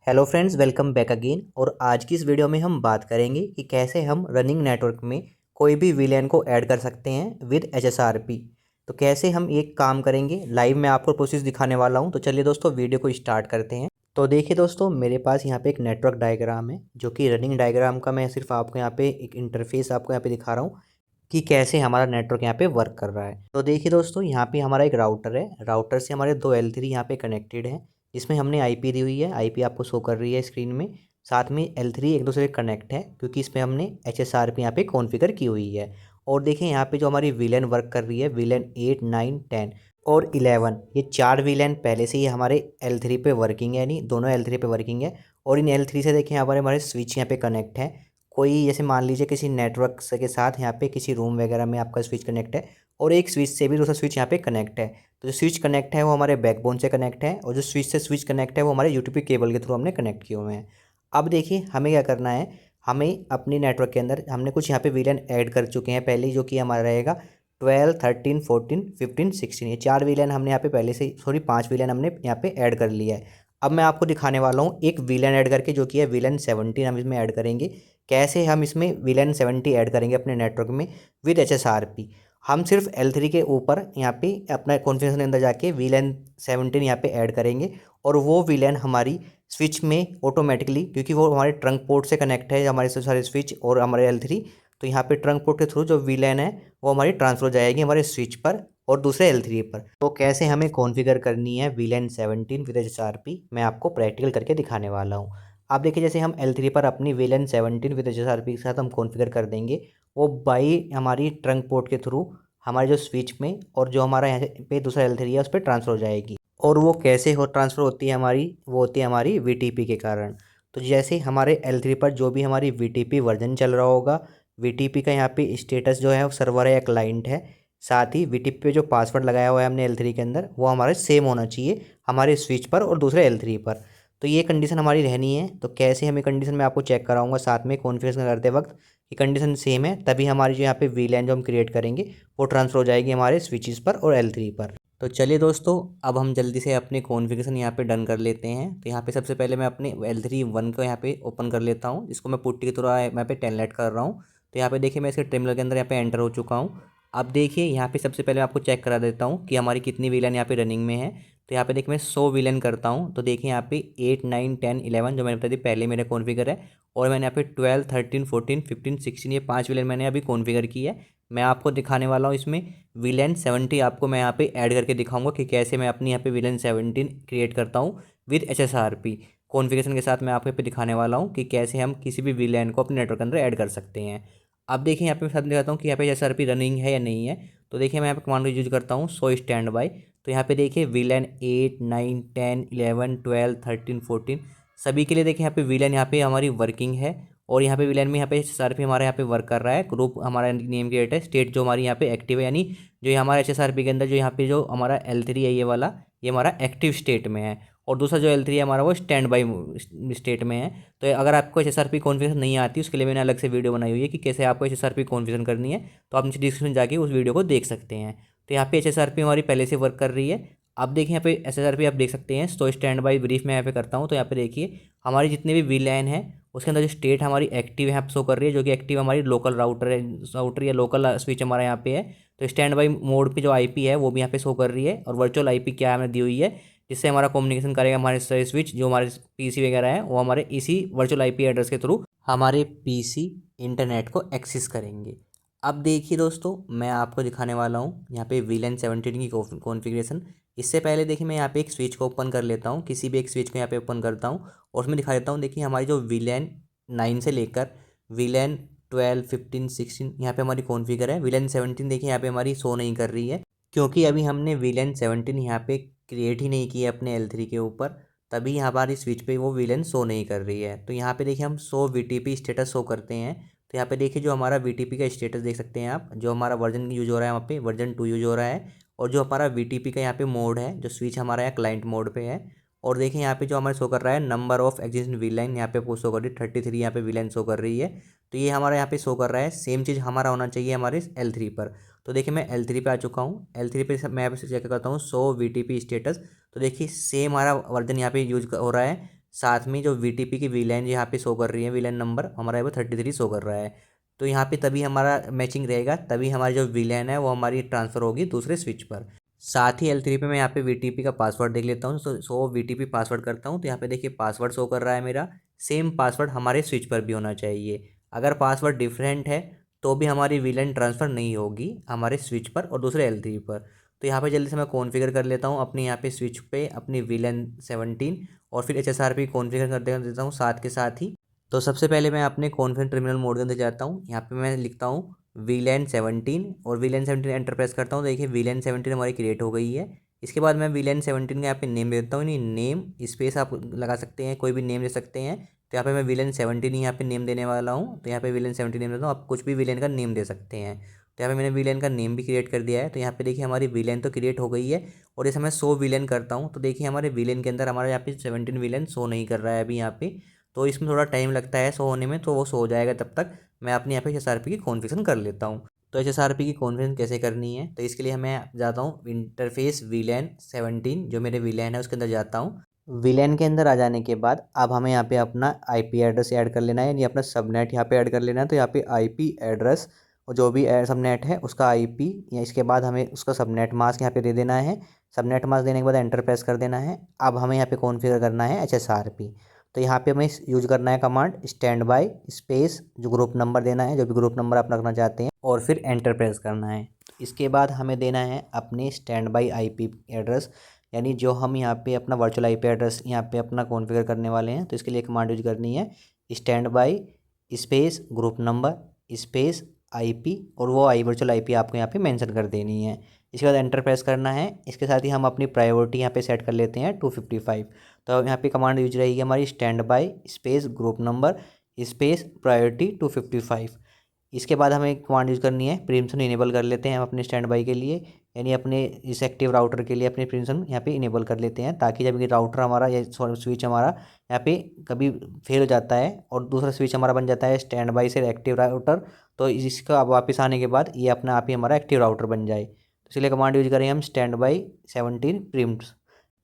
Hello friends, welcome back again. और आज की इस वीडियो में हम बात करेंगे कि कैसे हम रनिंग नेटवर्क में कोई भी वीलैन को ऐड कर सकते हैं विद HSRP। तो कैसे हम एक काम करेंगे, लाइव में आपको प्रोसेस दिखाने वाला हूं। तो चलिए दोस्तों, वीडियो को स्टार्ट करते हैं। तो देखिए दोस्तों, मेरे पास यहाँ पे एक नेटवर्क डायग्राम है, जो कि रनिंग डायग्राम का मैं सिर्फ आपको यहाँ पे एक इंटरफेस आपको यहाँ पे दिखा रहा हूँ कि कैसे हमारा नेटवर्क यहाँ पे वर्क कर रहा है। तो देखिए दोस्तों, यहाँ पे हमारा एक राउटर है, राउटर से हमारे दो L3 यहाँ पे कनेक्टेड है, जिसमें हमने आईपी दी हुई है। आईपी आपको शो कर रही है स्क्रीन में। साथ में L3 एक दूसरे से कनेक्ट है, क्योंकि इसमें हमने HSRP यहाँ पे कॉन्फ़िगर की हुई है। और देखिए यहाँ पे जो हमारी वीलैन वर्क कर रही है, वीलैन 8, 9, 10 और 11, ये चार वीलैन पहले से ही हमारे L3 पे वर्किंग है, यानी दोनों L3 पे वर्किंग है। और इन L3 से देखिए यहाँ पर हमारे स्विच यहाँ पे कनेक्ट है। कोई जैसे मान लीजिए किसी नेटवर्क से के साथ यहाँ पे किसी रूम वगैरह में आपका स्विच कनेक्ट है, और एक स्विच से भी दूसरा स्विच यहाँ पे कनेक्ट है। तो जो स्विच कनेक्ट है वो हमारे बैकबोन से कनेक्ट है, और जो स्विच से स्विच कनेक्ट है वो हमारे यूटीपी केबल के थ्रू हमने कनेक्ट किए हुए हैं। अब देखिए हमें क्या करना है, हमें अपनी नेटवर्क के अंदर हमने कुछ यहाँ पे वीलैन ऐड कर चुके हैं पहले, जो कि हमारा रहेगा 12, 13, 14, 15, 16। ये चार वीलैन हमने यहाँ पे पहले से, सॉरी 5 वीलैन हमने यहाँ पे ऐड कर लिया है। अब मैं आपको दिखाने वाला हूँ एक वीलैन ऐड करके, जो कि है वीलैन 17 हम इसमें ऐड करेंगे। कैसे हम इसमें वीलैन 70 ऐड करेंगे अपने नेटवर्क में विद HSRP। हम सिर्फ L3 के ऊपर यहाँ पे अपना कॉन्फ़िगरेशन के अंदर जाके वीलैन 17 यहाँ पे ऐड करेंगे, और वो वीलैन हमारी स्विच में ऑटोमेटिकली, क्योंकि वो हमारे ट्रंक पोर्ट से कनेक्ट है हमारे सारे स्विच और हमारे L3, तो यहाँ पे ट्रंक पोर्ट के थ्रू जो वीलैन है वो हमारी ट्रांसफर हो जाएगी हमारे स्विच पर और दूसरे L3 पर। तो कैसे हमें कॉन्फ़िगर करनी है वीलैन 17 विद HSRP, मैं आपको प्रैक्टिकल करके दिखाने वाला हूँ। आप देखिए, जैसे हम L3 पर अपनी वीलैन 17 विद HSRP के साथ हम कॉन्फ़िगर कर देंगे, वो बाई हमारी ट्रंक पोर्ट के थ्रू हमारे जो स्विच में, और जो हमारा यहाँ पे दूसरा L3 है उस पर ट्रांसफ़र हो जाएगी। और वो कैसे हो ट्रांसफ़र होती है हमारी, वो होती है हमारी VTP के कारण। तो जैसे हमारे L3 पर जो भी हमारी VTP वर्जन चल रहा होगा, VTP का यहाँ पे स्टेटस जो है वो सर्वर है या क्लाइंट है, साथ ही VTP पे जो पासवर्ड लगाया हुआ है हमने L3 के अंदर, वो हमारे सेम होना चाहिए हमारे स्विच पर और दूसरे L3 पर। तो ये कंडीशन हमारी रहनी है। तो कैसे हमें कंडीशन मैं आपको चेक कराऊंगा साथ में कॉन्फ़िगरेशन करते वक्त कि कंडीशन सेम है, तभी हमारी जो यहाँ पे वीलैन जो हम क्रिएट करेंगे वो ट्रांसफ़र हो जाएगी हमारे स्विचेस पर और L3 पर। तो चलिए दोस्तों, अब हम जल्दी से अपने कॉन्फ़िगरेशन यहाँ पे डन कर लेते हैं। तो यहाँ पे सबसे पहले मैं अपने L3 1 को यहाँ पे ओपन कर लेता हूँ, जिसको मैं पुट्टी के थ्रू यहाँ पे टेलनेट कर रहा हूँ। तो यहाँ पे देखिए मैं इसके टर्मिनल के अंदर यहाँ पे एंटर हो चुका हूँ। अब देखिए यहाँ पे सबसे पहले आपको चेक करा देता हूँ कि हमारी कितनी वीलैन यहाँ पे रनिंग में है। तो यहाँ पे देखिए मैं 100 वीलैन करता हूँ। तो देखिए यहाँ पे 8, 9, 10, 11 जो मैंने बता दी पहले मेरे कॉन्फ़िगर है, और मैंने यहाँ पे 12, 13, 14, 15, 16 ये 5 वीलैन मैंने अभी कॉन्फ़िगर की है। मैं आपको दिखाने वाला हूँ इसमें वीलैन 70 आपको मैं यहाँ पे ऐड करके दिखाऊंगा कि कैसे मैं अपनी यहाँ पे वीलैन 17 क्रिएट करता हूँ विद HSRP कॉन्फ़िगरेशन के साथ। मैं आपको यहाँ पे दिखाने वाला हूँ कि कैसे हम किसी भी वीलैन को अपने नेटवर्क के अंदर ऐड कर सकते हैं। अब देखिए यहाँ पे मैं साथ दिखाता हूँ कि यहाँ पे HSRP रनिंग है या नहीं है। तो देखिए मैं यहाँ पे कमांड यूज करता हूँ सो स्टैंड बाय। तो यहाँ पे देखिए वीलैन 8, 9, 10, 11, 12, 13, 14 सभी के लिए देखिए यहाँ पे वीलैन यहाँ पे हमारी वर्किंग है। और यहाँ पे वीलैन में यहाँ पे HSRP हमारा यहाँ पे वर्क कर रहा है। ग्रुप हमारा नेम क्रिएट है, स्टेट जो हमारी यहाँ पे एक्टिव है, यानी जो ये हमारा HSRP के अंदर जो यहाँ पे जो हमारा L3 है ये वाला, ये हमारा एक्टिव स्टेट में है। और दूसरा जो L3 है हमारा वो स्टैंड बाई स्टेट में है। तो अगर आपको HSRP कॉन्फ़िगरेशन नहीं आती, उसके लिए मैंने अलग से वीडियो बनाई हुई है कि कैसे आपको HSRP कॉन्फ़िगरेशन करनी है। तो आप नीचे डिस्क्रिप्शन में जाके उस वीडियो को देख सकते हैं। तो यहाँ पे HSRP हमारी पहले से वर्क कर रही है। अब देखिए यहाँ पे HSRP आप देख सकते हैं। तो स्टैंड बाई ब्रीफ में यहाँ पे करता हूँ। तो यहाँ पे देखिए हमारी जितने भी वीलैन है उसके अंदर जो स्टेट हमारी एक्टिव यहाँ पे शो कर रही है, जो कि एक्टिव हमारी लोकल राउटर है, राउटर या लोकल स्विच हमारा यहाँ पे है। तो स्टैंड बाई मोड पे जो आईपी है वो भी यहाँ पे शो कर रही है, और वर्चुअल आईपी क्या है हमने दी हुई है, जिससे हमारा कम्युनिकेशन करेगा हमारे सारे स्विच जो हमारे पीसी वगैरह है, वो हमारे इसी वर्चुअल आईपी एड्रेस के थ्रू हमारे पीसी इंटरनेट को एक्सेस करेंगे। अब देखिए दोस्तों, मैं आपको दिखाने वाला हूँ यहाँ पे वीलैन 17 की कॉन्फ़िगरेशन। इससे पहले देखिए मैं यहाँ पे एक स्विच को ओपन कर लेता हूँ, किसी भी एक स्विच को यहाँ पे ओपन करता हूँ, और उसमें दिखा देता हूँ। देखिए हमारी जो वीलैन 9 से लेकर वीलैन 12, 15, 16 यहाँ पे हमारी कॉन्फ़िगर है। वीलैन 17 देखिए यहाँ पे हमारी शो नहीं कर रही है, क्योंकि अभी हमने वीलैन 17 यहाँ पे क्रिएट ही नहीं किया अपने L3 के ऊपर, तभी हमारी स्विच पे वो वीलैन शो नहीं कर रही है। तो यहाँ पे देखिए हम शो VTP स्टेटस शो करते हैं। तो यहाँ पे देखिए जो हमारा VTP का स्टेटस देख सकते हैं आप, जो हमारा वर्जन यूज हो रहा है वहाँ पे वर्जन 2 यूज हो रहा है, और जो हमारा VTP का यहाँ पे मोड है, जो स्विच हमारा यहाँ क्लाइंट मोड पे है। और देखिए यहाँ पे जो हमारे शो कर रहा है नंबर ऑफ एग्जिस्टिंग वीलाइन, यहाँ पे आपको शो कर रही है 33 यहाँ पे वीलाइन शो कर रही है। तो ये हमारा यहाँ पे शो कर रहा है। सेम चीज़ हमारा होना चाहिए हमारे L3 पर। तो देखिए मैं L3 पे आ चुका हूँ। L3 पे मैं यहाँ पे चेक करता हूँ सो VTP स्टेटस। तो देखिए सेम हमारा वर्जन यहाँ पे यूज हो रहा है, साथ में जो VTP की वीलैन यहाँ पे शो कर रही है, वीलैन नंबर हमारा वो 33 शो कर रहा है। तो यहाँ पे तभी हमारा मैचिंग रहेगा, तभी हमारी जो वीलैन है वो हमारी ट्रांसफ़र होगी दूसरे स्विच पर। साथ ही L3 पे मैं यहाँ पे VTP का पासवर्ड देख लेता हूँ। सो VTP पासवर्ड करता हूँ, तो यहाँ पे देखिए पासवर्ड शो कर रहा है मेरा। सेम पासवर्ड हमारे स्विच पर भी होना चाहिए। अगर पासवर्ड डिफरेंट है तो भी हमारी वीलैन ट्रांसफ़र नहीं होगी हमारे स्विच पर और दूसरे L3 पर। तो यहाँ पे जल्दी से मैं कॉन्फ़िगर कर लेता हूँ अपने यहाँ पे स्विच पे अपनी वीलैन 17 और फिर HSRP कॉन्फ़िगर कर देता हूँ साथ के साथ ही। तो सबसे पहले मैं अपने कॉन्फ़िगर टर्मिनल मोड के अंदर जाता हूँ। यहाँ पे मैं लिखता हूँ वीलैन 17 और वीलैन 17 एंटर प्रेस करता हूँ। देखिए वीलैन 17 हमारी क्रिएट हो गई है। इसके बाद मैं वीलैन 17 का यहाँ पे नेम देता हूँ। नेम स्पेस आप लगा सकते हैं, कोई भी नेम दे सकते हैं। तो यहाँ पे मैं वीलैन 17 यहाँ पे नेम देने वाला हूँ। तो यहाँ पे वीलैन 17 नेम देता हूँ, आप कुछ भी वीलैन का नेम दे सकते हैं। तो यहाँ पे मैंने वीलैन का नेम भी क्रिएट कर दिया है। तो यहाँ पे देखिए हमारी वीलैन तो क्रिएट हो गई है। और जैसे मैं 100 वीलैन करता हूँ तो देखिए हमारे वीलैन के अंदर हमारा यहाँ पे 17 वीलैन शो नहीं कर रहा है अभी यहाँ पे। तो इसमें थोड़ा टाइम लगता है शो होने में, तो वो शो हो जाएगा। तब तक मैं अपने यहाँ पे HSRP की कॉन्फ़िगरेशन कर लेता हूँ। तो HSRP की कॉन्फ़िगरेशन कैसे करनी है, तो इसके लिए मैं जाता हूँ इंटरफेस वीलैन 17, जो मेरे वीलैन है उसके अंदर जाता हूँ। वीलैन के अंदर आ जाने के बाद अब हमें यहाँ पे अपना IP एड्रेस ऐड कर लेना है, यानी अपना सबनेट यहाँ पे ऐड कर लेना है। तो यहाँ पे IP एड्रेस और जो भी सबनेट है उसका IP, या इसके बाद हमें उसका सबनेट मास्क यहाँ पे दे देना है। सबनेट मास्क देने के बाद एंटर प्रेस कर देना है। अब हमें यहाँ पे कॉन्फ़िगर करना है HSRP। तो यहाँ पे हमें यूज करना है कमांड स्टैंड बाय स्पेस, जो ग्रुप नंबर देना है, जो भी ग्रुप नंबर आप रखना चाहते हैं, और फिर एंटर प्रेस करना है। इसके बाद हमें देना है अपने स्टैंड बाय IP एड्रेस, यानी जो हम यहाँ पे अपना वर्चुअल IP एड्रेस यहाँ पे अपना कॉन्फ़िगर करने वाले हैं। तो इसके लिए कमांड यूज करनी है stand by space group number space IP, और वो वर्चुअल IP आपको यहाँ पे मेंशन कर देनी है। इसके बाद एंटर प्रेस करना है। इसके साथ ही हम अपनी प्रायोरिटी यहाँ पे सेट कर लेते हैं 255। तो यहाँ पे कमांड यूज रहेगी हमारी stand by space group number space priority 255। इसके बाद हमें कमांड यूज करनी है परमिशन इनेबल कर लेते हैं हम अपने स्टैंड बाय के लिए, यानी अपने इस एक्टिव राउटर के लिए अपने परमिशन यहाँ पे इनेबल कर लेते हैं, ताकि जब ये राउटर हमारा या स्विच हमारा यहाँ पे कभी फेल हो जाता है और दूसरा स्विच हमारा बन जाता है स्टैंड बाय से एक्टिव राउटर, तो इसका वापस आने के बाद ये अपना आप ही हमारा एक्टिव राउटर बन जाए। तो इसलिए कमांड यूज करें हम स्टैंड बाय 17 प्रिम्स।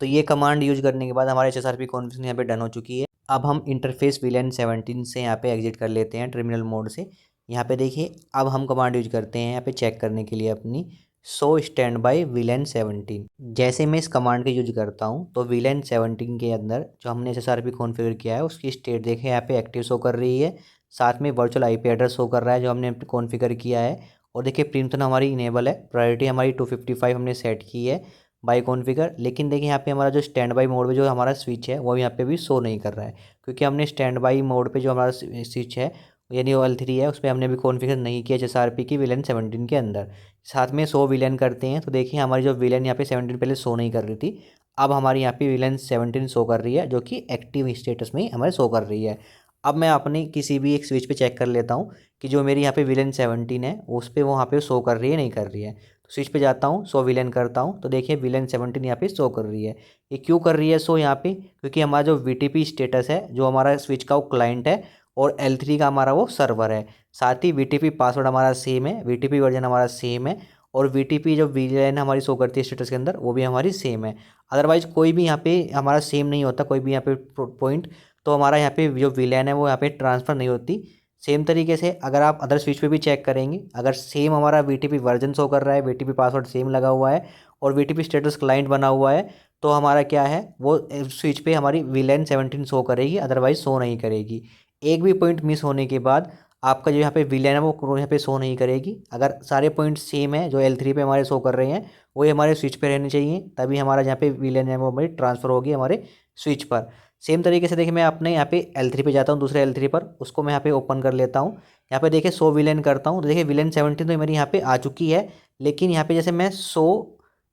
तो ये कमांड यूज करने के बाद हमारे HSRP कॉन्फ़िगरेशन यहाँ पे डन हो चुकी है। अब हम इंटरफेस वीलैन 17 से यहाँ पे एग्जिट कर लेते हैं टर्मिनल मोड से। यहाँ पे देखिए अब हम कमांड यूज करते हैं यहाँ पे चेक करने के लिए अपनी सो स्टैंड बाय वीलैन 17। जैसे मैं इस कमांड का यूज करता हूँ तो वीलैन 17 के अंदर जो हमने HSRP कॉन्फ़िगर किया है उसकी स्टेट देखें यहाँ पे एक्टिव शो कर रही है। साथ में वर्चुअल IP एड्रेस शो कर रहा है जो हमने कॉन्फ़िगर किया है। और देखिए परमिशन हमारी इनेबल है, प्रायोरिटी हमारी 255 हमने सेट की है बाय कॉन्फ़िगर। लेकिन देखिए यहाँ पे हमारा जो स्टैंड बाय मोड पे जो हमारा स्विच है वो यहाँ पे भी शो नहीं कर रहा है, क्योंकि हमने स्टैंड बाय मोड पे जो हमारा स्विच है यानी वो L3 है, उस पर हमने भी कॉन्फ़िगर नहीं किया HSRP की वीलैन 17 के अंदर। साथ में 100 वीलैन करते हैं तो देखिए हमारी जो वीलैन यहाँ पे 17 पहले शो नहीं कर रही थी, अब हमारी यहाँ पे वीलैन 17 शो कर रही है, जो कि एक्टिव स्टेटस में हमारे शो कर रही है। अब मैं अपने किसी भी एक स्विच पे चेक कर लेता हूँ कि जो मेरी यहाँ पे वीलैन 17 है उस पर वहाँ पे शो कर रही है नहीं कर रही है। तो स्विच पे जाता हूँ, शो वीलैन करता हूँ, तो देखिए वीलैन 17 यहाँ पे शो कर रही है। ये क्यों कर रही है शो यहाँ पे, क्योंकि हमारा जो VTP स्टेटस है, जो हमारा स्विच का वो क्लाइंट है और L3 का हमारा वो सर्वर है। साथ ही VTP पासवर्ड हमारा सेम है, VTP वर्जन हमारा सेम है, और VTP जो वीलैन हमारी शो करती है स्टेटस के अंदर वो भी हमारी सेम है। अदरवाइज़ कोई भी यहाँ पे हमारा सेम नहीं होता, कोई भी यहाँ पे पॉइंट, तो हमारा यहाँ पे जो वीलैन है वो यहाँ पे ट्रांसफ़र नहीं होती। सेम तरीके से अगर आप अदर स्विच पे भी चेक करेंगे, अगर सेम हमारा VTP वर्जन शो कर रहा है, VTP पासवर्ड सेम लगा हुआ है और VTP स्टेटस क्लाइंट बना हुआ है, तो हमारा क्या है वो स्विच पे हमारी वीलैन 17 शो करेगी, अदरवाइज़ शो नहीं करेगी। एक भी पॉइंट मिस होने के बाद आपका जो यहाँ पे वीलैन है वो यहाँ पे शो नहीं करेगी। अगर सारे पॉइंट सेम है जो L3 पे हमारे शो कर रहे हैं वो हमारे स्विच पे रहने चाहिए, तभी हमारा जहाँ पे वीलैन है वो हमारी ट्रांसफ़र होगी हमारे स्विच पर। सेम तरीके से देखिए मैं अपने यहाँ पे L3 पे जाता हूँ, दूसरे L3 पर, उसको मैं यहाँ पे ओपन कर लेता हूँ। यहाँ पे देखिए 100 वीलैन करता हूँ तो देखिए वीलैन 17 तो मेरी यहाँ पे आ चुकी है। लेकिन यहाँ पे जैसे मैं 100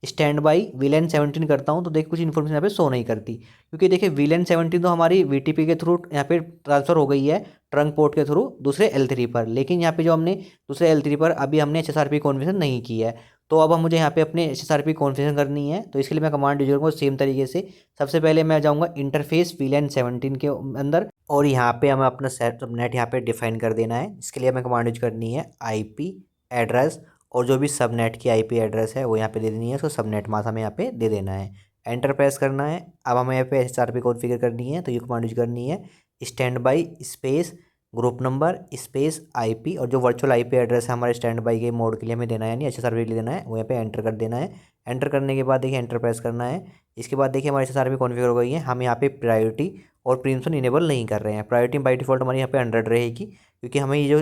स्टैंड बाय वीलैन 17 करता हूँ तो देखिए कुछ इन्फॉर्मेशन यहाँ पे शो नहीं करती, क्योंकि देखिए वीलैन 17 तो हमारी VTP के थ्रू यहाँ पे ट्रांसफ़र हो गई है ट्रंक पोर्ट के थ्रू दूसरे L3 पर। लेकिन यहाँ पे जो हमने दूसरे L3 पर अभी हमने HSRP कॉन्फ़िगरेशन नहीं की है, तो अब हम मुझे यहाँ पे अपने HSRP कॉन्फ़िगरेशन करनी है। तो इसके लिए मैं कमांड यूज करूँगा सेम तरीके से। सबसे पहले मैं जाऊँगा इंटरफेस वीलैन 17 के अंदर, और यहाँ पे हमें अपना सबनेट यहाँ पे डिफाइन कर देना है। इसके लिए हमें कमांड यूज करनी है IP एड्रेस, और जो भी सबनेट की IP एड्रेस है वो यहाँ पे दे देनी है, उसको सबनेट मास्क हमें यहाँ पे दे देना है। एंटर प्रेस करना है। अब हमें यहाँ पे HSRP कॉन्फ़िगर करनी है, तो ये कमांड यूज करनी है stand by space group number space IP, और जो वर्चुअल IP एड्रेस है हमारे स्टैंड बाई के मोड के लिए हमें देना है, यानी HSRP के लिए देना है, वो यहाँ पे एंटर कर देना है। एंटर करने के बाद देखिए एंटर प्रेस करना है। इसके बाद देखिए हमारी HSRP कॉन्फ़िगर हो गई है। हम यहाँ पे प्रायोरिटी और प्रीमियम इनेबल नहीं कर रहे हैं। प्रायोरिटी बाई डिफ़ॉल्ट हमारी यहाँ पे 100 रहेगी, क्योंकि हमें ये जो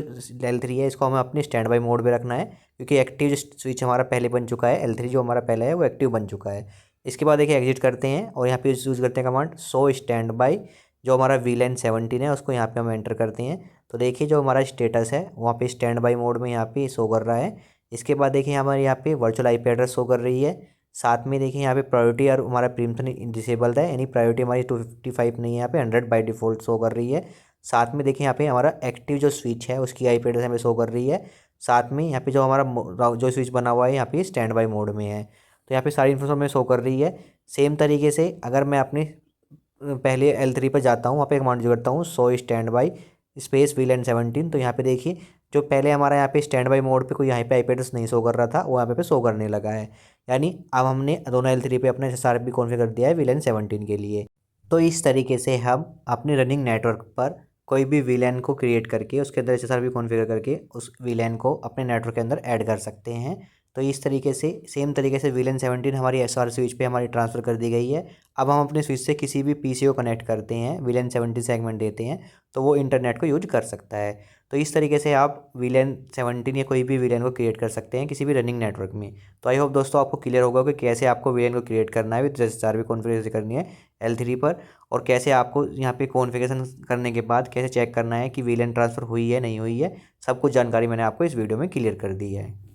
L3 है इसको हमें अपने स्टैंड बाई मोड में रखना है, क्योंकि एक्टिव स्विच हमारा पहले बन चुका है। L3 जो हमारा पहला है वो एक्टिव बन चुका है। इसके बाद देखिए एग्जिट करते हैं और यहाँ पे यूज़ करते हैं कमांड सो स्टैंड बाई, जो हमारा VLAN 17 है उसको यहाँ पे हम एंटर करते हैं। तो देखिए जो हमारा स्टेटस है वहाँ पे स्टैंड बाई मोड में यहाँ पे शो कर रहा है। इसके बाद देखिए हमारे यहाँ पे वर्चुअल IP एड्रेस शो कर रही है। साथ में देखिए यहाँ पे प्रायोरिटी और हमारा प्रीमियम डिसेबल्ड है, यानी प्रायोरिटी हमारी 255 नहीं है, यहाँ पे 100 बाई डिफ़ॉल्ट शो कर रही है। साथ में देखिए यहाँ पे हमारा एक्टिव जो स्विच है उसकी IP एड्रेस हमें शो कर रही है। साथ में यहाँ पे जो हमारा जो स्विच बना हुआ है यहाँ पे स्टैंड बाई मोड में है, तो यहाँ पे सारी इन्फॉर्मेशन में शो कर रही है। सेम तरीके से अगर मैं अपने पहले L3 पर जाता हूँ, वहाँ पे कमांड यूज करता हूँ so stand by space VLAN 17, तो यहाँ पे देखिए जो पहले हमारा यहाँ पे स्टैंड बाई मोड पे कोई यहाँ पे IP एड्रेस नहीं शो कर रहा था, वो यहाँ पे शो करने लगा है। यानी अब हमने दोनों L3 पे अपने SSRP कॉन्फ़िगर कर दिया है VLAN 17 के लिए। तो इस तरीके से हम अपने रनिंग नेटवर्क पर कोई भी VLAN को क्रिएट करके उसके अंदर SSRP कॉन्फ़िगर करके उस VLAN को अपने नेटवर्क के अंदर ऐड कर सकते हैं। तो इस तरीके से सेम तरीके से VLAN 17 हमारी SR स्विच पे हमारी ट्रांसफ़र कर दी गई है। अब हम अपने स्विच से किसी भी PC को कनेक्ट करते हैं, VLAN 17 सेगमेंट देते हैं, तो वो इंटरनेट को यूज कर सकता है। तो इस तरीके से आप VLAN 17 या कोई भी VLAN को क्रिएट कर सकते हैं किसी भी रनिंग नेटवर्क में। तो आई होप दोस्तों आपको क्लियर होगा कि कैसे आपको VLAN को क्रिएट करना है, विद SSRP कॉन्फ़िगरेशन करनी है L3 पर, और कैसे आपको यहाँ पे कॉन्फ़िगरेशन करने के बाद कैसे चेक करना है कि VLAN ट्रांसफ़र हुई है नहीं हुई है। सब कुछ जानकारी मैंने आपको इस वीडियो में क्लियर कर दी है।